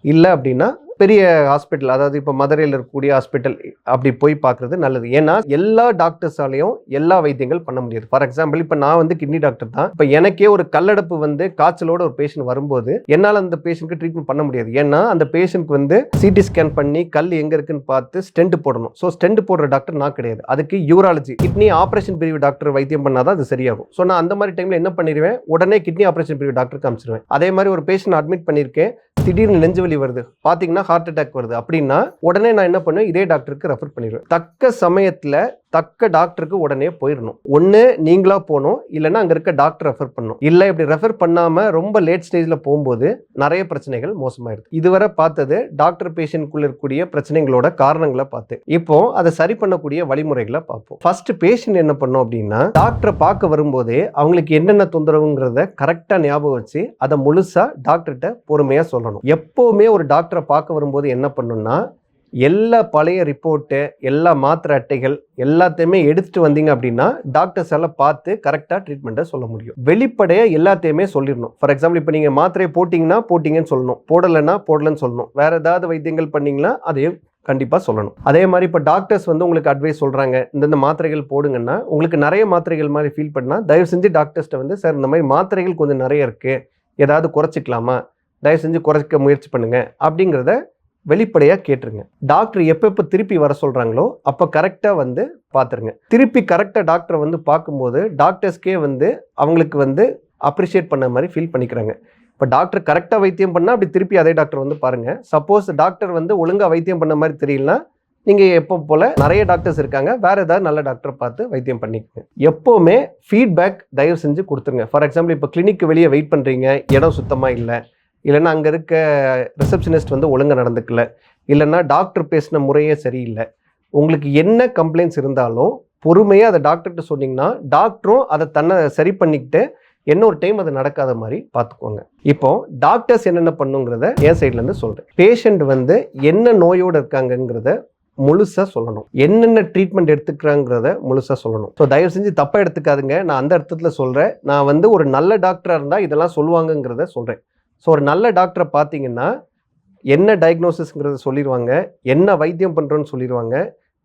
இல்லை அப்படின்னா பெரிய ஹாஸ்பிட்டல், அதாவது இப்போ மதுரையில் இருக்கக்கூடிய ஹாஸ்பிட்டல் அப்படி போய் பார்க்குறது நல்லது. ஏன்னா எல்லா டாக்டர்ஸாலையும் எல்லா வைத்தியங்கள் பண்ண முடியாது. ஃபார் எக்ஸாம்பிள் இப்போ நான் வந்து கிட்னி டாக்டர் தான். இப்போ எனக்கே ஒரு கல்லடப்பு வந்து காய்ச்சலோட ஒரு பேஷண்ட் வரும்போது என்னால் அந்த பேஷண்ட்க்கு ட்ரீட்மெண்ட் பண்ண முடியாது. ஏன்னா அந்த பேஷண்ட்க்கு வந்து சிடி ஸ்கேன் பண்ணி கல் எங்கே இருக்குன்னு பார்த்து ஸ்டென்ட் போடணும். ஸோ ஸ்டென்ட் போடுற டாக்டர் நான் கிடையாது. அதுக்கு யூராலஜி, கிட்னி ஆப்ரேஷன் பிரிவு டாக்டர் வைத்தியம் பண்ணாதான் அது சரியாகும். ஸோ நான் அந்த மாதிரி டைமில் என்ன பண்ணிடுவேன், உடனே கிட்னி ஆப்ரேஷன் பிரிவு டாக்டருக்கு காமிச்சிருவேன். அதே மாதிரி ஒரு பேஷண்ட் அட்மிட் பண்ணியிருக்கேன், திடீர்னு நெஞ்சு வலி வருது, பார்த்தீங்கன்னா ஹார்ட் அட்டாக் வருது அப்படின்னா உடனே நான் என்ன பண்ணுவேன், இதே டாக்டருக்கு ரெஃபர் பண்ணிடுவேன். தக்க சமயத்தில் தக்க டாக்டருக்கு உடனே போயிடணும். ஒன்று நீங்களா போகணும், இல்லைன்னா அங்கே இருக்க டாக்டர் ரெஃபர் பண்ணணும். இல்லை இப்படி ரெஃபர் பண்ணாமல் ரொம்ப லேட் ஸ்டேஜில் போகும்போது நிறைய பிரச்சனைகள் மோசமாயிடுது. இதுவரை பார்த்தது டாக்டர் பேஷண்ட்குள்ள இருக்கக்கூடிய பிரச்சனைகளோட காரணங்களை பார்த்து, இப்போ அதை சரி பண்ணக்கூடிய வழிமுறைகளை பார்ப்போம். ஃபர்ஸ்ட் பேஷண்ட் என்ன பண்ணும் அப்படின்னா, டாக்டரை பார்க்க வரும்போதே அவங்களுக்கு என்னென்ன தொந்தரவுங்கிறத கரெக்டாக ஞாபகம் வச்சு அதை முழுசா டாக்டர்கிட்ட பொறுமையாக சொல்லணும். எப்போவுமே ஒரு டாக்டரை பார்க்க வரும்போது என்ன பண்ணணும்னா, எல்லா பழைய ரிப்போர்ட்டு, எல்லா மாத்திரை அட்டைகள் எல்லாத்தையுமே எடுத்துட்டு வந்தீங்க அப்படின்னா டாக்டர்ஸ் எல்லாம் பார்த்து கரெக்டாக ட்ரீட்மெண்ட்டை சொல்ல முடியும். வெளிப்படையாக எல்லாத்தையுமே சொல்லிடணும். ஃபார் எக்ஸாம்பிள் இப்போ நீங்கள் மாத்திரையை போட்டிங்கன்னா போட்டிங்கன்னு சொல்லணும், போடலைன்னா போடலன்னு சொல்லணும், வேறு ஏதாவது வைத்தியங்கள் பண்ணிங்கன்னா அதையும் கண்டிப்பாக சொல்லணும். அதே மாதிரி இப்போ டாக்டர்ஸ் வந்து உங்களுக்கு அட்வைஸ் சொல்கிறாங்க, இந்தந்த மாத்திரைகள் போடுங்கன்னா உங்களுக்கு நிறைய மாத்திரைகள் மாதிரி ஃபீல் பண்ணால் தயவு செஞ்சு டாக்டர்ஸ்ட்டை வந்து, சார் இந்த மாதிரி மாத்திரைகள் கொஞ்சம் நிறைய இருக்குது, ஏதாவது குறைச்சிக்கலாமா, தயவு செஞ்சு குறைக்க முயற்சி பண்ணுங்க அப்படிங்கிறத வெளிப்படையாக கேட்டுருங்க. டாக்டர் எப்போ திருப்பி வர சொல்கிறாங்களோ அப்போ கரெக்டாக வந்து பார்த்துருங்க. திருப்பி கரெக்டாக டாக்டரை வந்து பார்க்கும்போது டாக்டர்ஸ்க்கே வந்து அவங்களுக்கு வந்து அப்ரிஷியேட் பண்ண மாதிரி ஃபீல் பண்ணிக்கிறாங்க. இப்போ டாக்டர் கரெக்டாக வைத்தியம் பண்ணால் அப்படி திருப்பி அதே டாக்டர் வந்து பாருங்கள். சப்போஸ் டாக்டர் வந்து ஒழுங்காக வைத்தியம் பண்ண மாதிரி தெரியலனா நீங்கள் எப்போ போல் நிறைய டாக்டர்ஸ் இருக்காங்க, வேறு ஏதாவது நல்ல டாக்டரை பார்த்து வைத்தியம் பண்ணிக்கோங்க. எப்போவுமே ஃபீட்பேக் தயவு செஞ்சு கொடுத்துருங்க. ஃபார் எக்ஸாம்பிள் இப்போ கிளினிக்கு வெளியே வெயிட் பண்ணுறீங்க, இடம் சுத்தமாக இல்லை, இல்லைன்னா அங்கே இருக்க ரிசப்ஷனிஸ்ட் வந்து ஒழுங்காக நடந்துக்கல, இல்லைன்னா டாக்டர் பேசின முறையே சரியில்லை, உங்களுக்கு என்ன கம்ப்ளைண்ட்ஸ் இருந்தாலும் பொறுமையாக அதை டாக்டர்கிட்ட சொன்னீங்கன்னா டாக்டரும் அதை தன்னை சரி பண்ணிக்கிட்டு இன்னொரு டைம் அது நடக்காத மாதிரி பார்த்துக்கோங்க. இப்போ டாக்டர்ஸ் என்னென்ன பண்ணுங்கிறத என் சைட்லேருந்து சொல்கிறேன். பேஷண்ட் வந்து என்ன நோயோடு இருக்காங்கங்கிறத முழுசாக சொல்லணும், என்னென்ன ட்ரீட்மெண்ட் எடுத்துக்கிறாங்கிறத முழுசாக சொல்லணும். ஸோ தயவு செஞ்சு தப்பாக எடுத்துக்காதுங்க. நான் அந்த அர்த்தத்தில் சொல்கிறேன். நான் வந்து ஒரு நல்ல டாக்டராக இருந்தால் இதெல்லாம் சொல்லுவாங்கங்கிறத சொல்கிறேன். ஸோ ஒரு நல்ல டாக்டரை பார்த்தீங்கன்னா என்ன டயக்னோசிஸ்ங்கிறத சொல்லிடுவாங்க, என்ன வைத்தியம் பண்ணுறோன்னு சொல்லிடுவாங்க,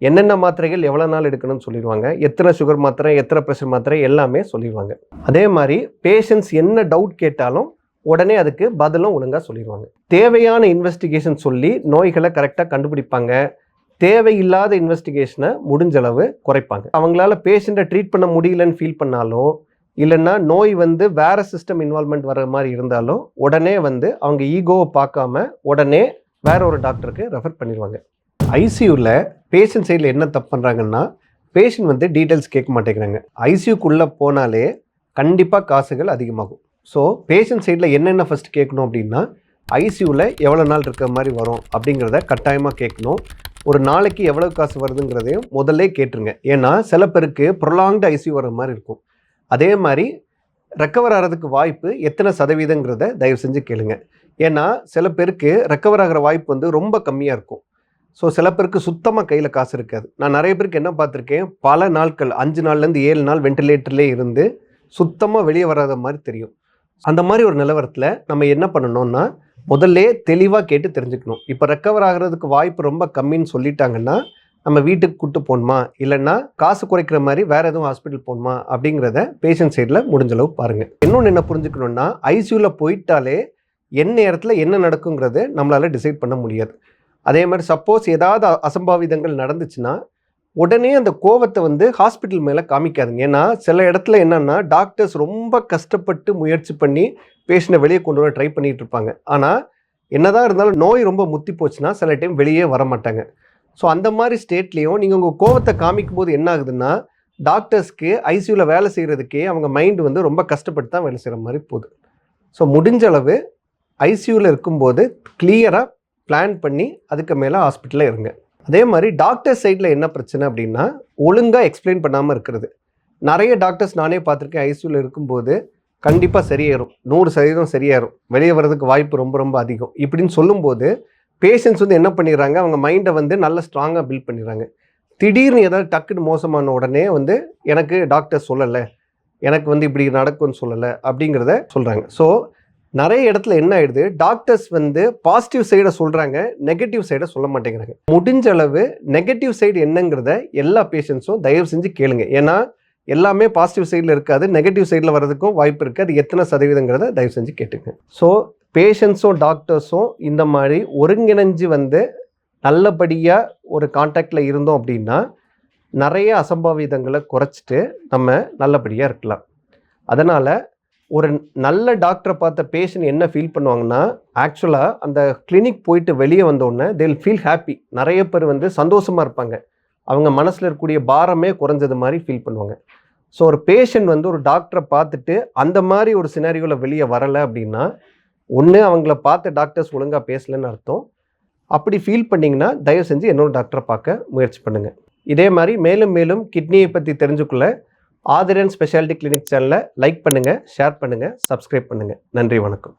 என்னென்ன மாத்திரைகள் எவ்வளோ நாள் எடுக்கணும்னு சொல்லிடுவாங்க, எத்தனை சுகர் மாத்திரை, எத்தனை ப்ரெஷர் மாத்திரை எல்லாமே சொல்லிடுவாங்க. அதே மாதிரி பேஷண்ட்ஸ் என்ன டவுட் கேட்டாலும் உடனே அதுக்கு பதிலும் ஒழுங்காக சொல்லிடுவாங்க. தேவையான இன்வெஸ்டிகேஷன் சொல்லி நோய்களை கரெக்டாக கண்டுபிடிப்பாங்க. தேவையில்லாத இன்வெஸ்டிகேஷனை முடிஞ்சளவு குறைப்பாங்க. அவங்களால பேஷண்ட்டை ட்ரீட் பண்ண முடியலன்னு ஃபீல் பண்ணாலோ இல்லைன்னா நோய் வந்து வேற சிஸ்டம் இன்வால்மெண்ட் வர மாதிரி இருந்தாலும் உடனே வந்து அவங்க ஈகோவை பார்க்காம உடனே வேற ஒரு டாக்டருக்கு ரெஃபர் பண்ணிடுவாங்க. ஐசியூவில் பேஷண்ட் சைடில் என்ன தப்பு பண்ணுறாங்கன்னா, பேஷண்ட் வந்து டீட்டெயில்ஸ் கேட்க மாட்டேங்கிறாங்க. ஐசியூக்குள்ளே போனாலே கண்டிப்பாக காசுகள் அதிகமாகும். ஸோ பேஷண்ட் சைடில் என்னென்ன ஃபஸ்ட் கேட்கணும் அப்படின்னா, ஐசியூவில் எவ்வளோ நாள் இருக்கிற மாதிரி வரும் அப்படிங்கிறத கட்டாயமாக கேட்கணும். ஒரு நாளைக்கு எவ்வளோ காசு வருதுங்கிறதையும் முதல்ல கேட்டுருங்க. ஏன்னா சில பேருக்கு ப்ரொலாங்டு ஐசியூ வர மாதிரி இருக்கும். அதே மாதிரி ரெக்கவர் ஆகிறதுக்கு வாய்ப்பு எத்தனை சதவீதங்கிறத தயவு செஞ்சு கேளுங்க. ஏன்னா சில பேருக்கு ரெக்கவர் ஆகிற வாய்ப்பு வந்து ரொம்ப கம்மியாக இருக்கும். ஸோ சில பேருக்கு சுத்தமாக கையில் காசு இருக்காது. நான் நிறைய பேருக்கு என்ன பார்த்துருக்கேன், பல நாட்கள் 5 நாள்லேருந்து 7 நாள் வெண்டிலேட்டர்லேயே இருந்து சுத்தமாக வெளியே வராத மாதிரி தெரியும். அந்த மாதிரி ஒரு நிலவரத்தில் நம்ம என்ன பண்ணணும்னா, முதல்ல தெளிவாக கேட்டு தெரிஞ்சுக்கணும். இப்போ ரெக்கவர் ஆகிறதுக்கு வாய்ப்பு ரொம்ப கம்மின்னு சொல்லிட்டாங்கன்னா நம்ம வீட்டுக்கு கூட்டு போகணுமா இல்லைன்னா காசு குறைக்கிற மாதிரி வேறு எதுவும் ஹாஸ்பிட்டல் போகணுமா அப்படிங்கிறத பேஷண்ட் சைடில் முடிஞ்சளவு பாருங்கள். இன்னொன்று என்ன புரிஞ்சுக்கணுன்னா, ஐசியூவில் போயிட்டாலே என்ன நேரத்தில் என்ன நடக்குங்கிறது நம்மளால் டிசைட் பண்ண முடியாது. அதே மாதிரி சப்போஸ் ஏதாவது அசம்பாவிதங்கள் நடந்துச்சுன்னா உடனே அந்த கோவத்தை வந்து ஹாஸ்பிட்டல் மேலே காமிக்காதுங்க. ஏன்னா சில இடத்துல என்னென்னா டாக்டர்ஸ் ரொம்ப கஷ்டப்பட்டு முயற்சி பண்ணி பேஷண்ட்டை வெளியே கொண்டு வர ட்ரை பண்ணிகிட்டு இருப்பாங்க. ஆனால் என்னதான் இருந்தாலும் நோய் ரொம்ப முத்தி போச்சுன்னா சில டைம் வெளியே வர மாட்டாங்க. ஸோ அந்த மாதிரி ஸ்டேட்லேயும் நீங்கள் உங்கள் கோவத்தை காமிக்கும் போது என்ன ஆகுதுன்னா, டாக்டர்ஸ்க்கு ஐசியூவில் வேலை செய்கிறதுக்கே அவங்க மைண்டு வந்து ரொம்ப கஷ்டப்பட்டு தான் வேலை செய்கிற மாதிரி போகுது. ஸோ முடிஞ்ச அளவு ஐசியூவில் இருக்கும்போது கிளியராக பிளான் பண்ணி அதுக்கு மேலே ஹாஸ்பிட்டலில் இருங்க. அதே மாதிரி டாக்டர் சைடில் என்ன பிரச்சனை அப்படின்னா, ஒழுங்காக எக்ஸ்பிளைன் பண்ணாமல் இருக்கிறது. நிறைய டாக்டர்ஸ் நானே பார்த்துருக்கேன், ஐசியூவில் இருக்கும்போது கண்டிப்பாக சரியாயிரும், 100% சரியாயிரும், வெளியே வர்றதுக்கு வாய்ப்பு ரொம்ப ரொம்ப அதிகம் இப்படின்னு சொல்லும்போது பேஷண்ட்ஸ் வந்து என்ன பண்ணிடுறாங்க, அவங்க மைண்டை வந்து நல்ல ஸ்ட்ராங்காக பில்ட் பண்ணிடுறாங்க. திடீர்னு ஏதாவது டக்குன்னு மோசமான உடனே வந்து எனக்கு டாக்டர் சொல்லலை, எனக்கு வந்து இப்படி நடக்கும்னு சொல்லலை அப்படிங்கிறத சொல்கிறாங்க. ஸோ நிறைய இடத்துல என்ன ஆயிடுது, டாக்டர்ஸ் வந்து பாசிட்டிவ் சைடை சொல்கிறாங்க, நெகட்டிவ் சைடை சொல்ல மாட்டேங்கிறாங்க. முடிஞ்ச அளவு நெகட்டிவ் சைடு என்னங்கிறத எல்லா பேஷண்ட்ஸும் தயவு செஞ்சு கேளுங்க. ஏன்னா எல்லாமே பாசிட்டிவ் சைடில் இருக்காது, நெகட்டிவ் சைடில் வர்றதுக்கும் வாய்ப்பு இருக்குது. அது எத்தனை சதவீதங்கிறத தயவு செஞ்சு கேட்டுங்க. ஸோ பேஷண்ட்ஸும் டாக்டர்ஸும் இந்த மாதிரி ஒருங்கிணைஞ்சு வந்து நல்லபடியாக ஒரு கான்டாக்டில் இருந்தோம் அப்படின்னா நிறைய அசம்பாவிதங்களை குறைச்சிட்டு நம்ம நல்லபடியாக இருக்கலாம். அதனால் ஒரு நல்ல டாக்டரை பார்த்த பேஷண்ட் என்ன ஃபீல் பண்ணுவாங்கன்னா, ஆக்சுவலாக அந்த கிளினிக் போயிட்டு வெளியே வந்தோடனே தே வில் ஃபீல் ஹாப்பி. நிறைய பேர் வந்து சந்தோஷமாக இருப்பாங்க, அவங்க மனசில் இருக்கக்கூடிய பாரமே குறைஞ்சது மாதிரி ஃபீல் பண்ணுவாங்க. ஸோ ஒரு பேஷண்ட் வந்து ஒரு டாக்டரை பார்த்துட்டு அந்த மாதிரி ஒரு சினாரியோவில் வெளியே வரலை அப்படின்னா, ஒன்று அவங்கள பார்த்த டாக்டர்ஸ் ஒழுங்காக பேசலைன்னு அர்த்தம். அப்படி ஃபீல் பண்ணிங்கன்னா தயவு செஞ்சு இன்னொரு டாக்டரை பார்க்க முயற்சி பண்ணுங்கள். இதே மாதிரி மேலும் மேலும் கிட்னியை பற்றி தெரிஞ்சுக்கொள்ள ஆதிரன் ஸ்பெஷாலிட்டி கிளினிக் சேனலை லைக் பண்ணுங்கள், ஷேர் பண்ணுங்கள், சப்ஸ்கிரைப் பண்ணுங்கள். நன்றி, வணக்கம்.